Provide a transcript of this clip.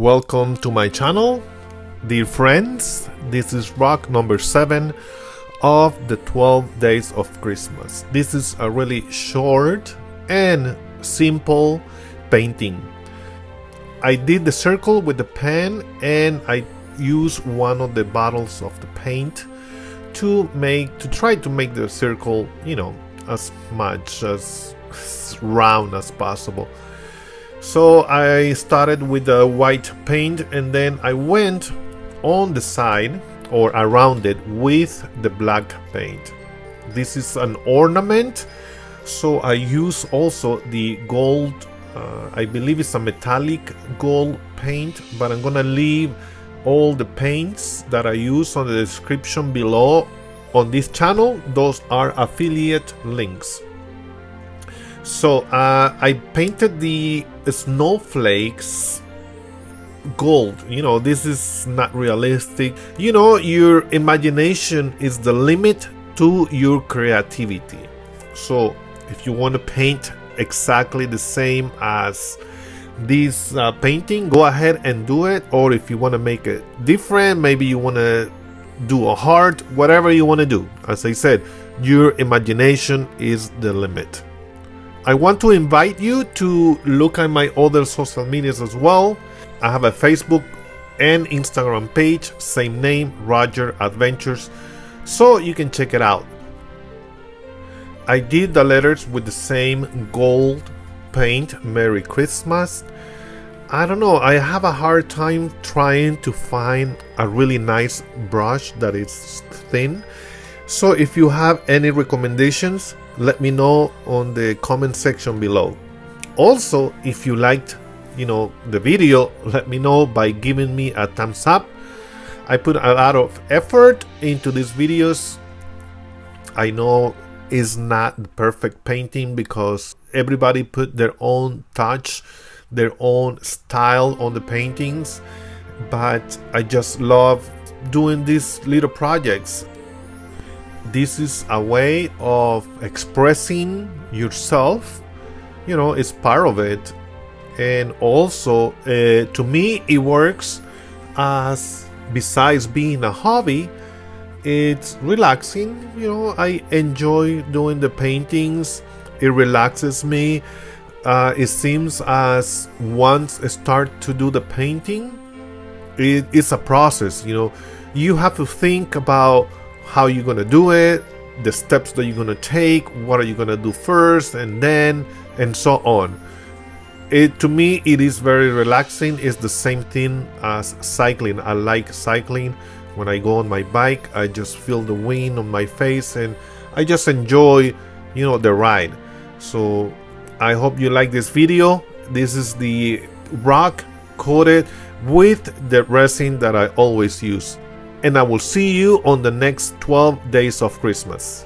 Welcome to my channel, dear friends. This is rock number 7 of the 12 days of Christmas. This is a really short and simple painting. I did the circle with the pen and I used one of the bottles of the paint to try to make the circle, as much as round as possible. So I started with the white paint and then I went on the side or around it with the black paint. This is an ornament, so I use also the gold, I believe it's a metallic gold paint, but I'm gonna leave all the paints that I use on the description below on this channel. Those are affiliate links. So I painted the snowflakes gold. This is not realistic. Your imagination is the limit to your creativity. So if you want to paint exactly the same as this painting, go ahead and do it. Or if you want to make it different, maybe you want to do a heart, whatever you want to do. As I said, your imagination is the limit. I want to invite you to look at my other social medias as well. I have a Facebook and Instagram page, same name, Roger Adventures, so you can check it out. I did the letters with the same gold paint, Merry Christmas. I don't know, I have a hard time trying to find a really nice brush that is thin. So if you have any recommendations, let me know on the comment section below. Also, if you liked the video, let me know by giving me a thumbs up. I put a lot of effort into these videos. I know it's not the perfect painting because everybody put their own touch, their own style on the paintings, but I just love doing these little projects. This is a way of expressing yourself, it's part of it. And also, to me, it works as, besides being a hobby, it's relaxing. I enjoy doing the paintings. It relaxes me. It seems as once I start to do the painting, it's a process. You have to think about how you're gonna do it, the steps that you're gonna take, what are you gonna do first, and then, and so on. To me, it is very relaxing. It's the same thing as cycling. I like cycling. When I go on my bike, I just feel the wind on my face and I just enjoy, the ride. So I hope you like this video. This is the rock coated with the resin that I always use. And I will see you on the next 12 days of Christmas.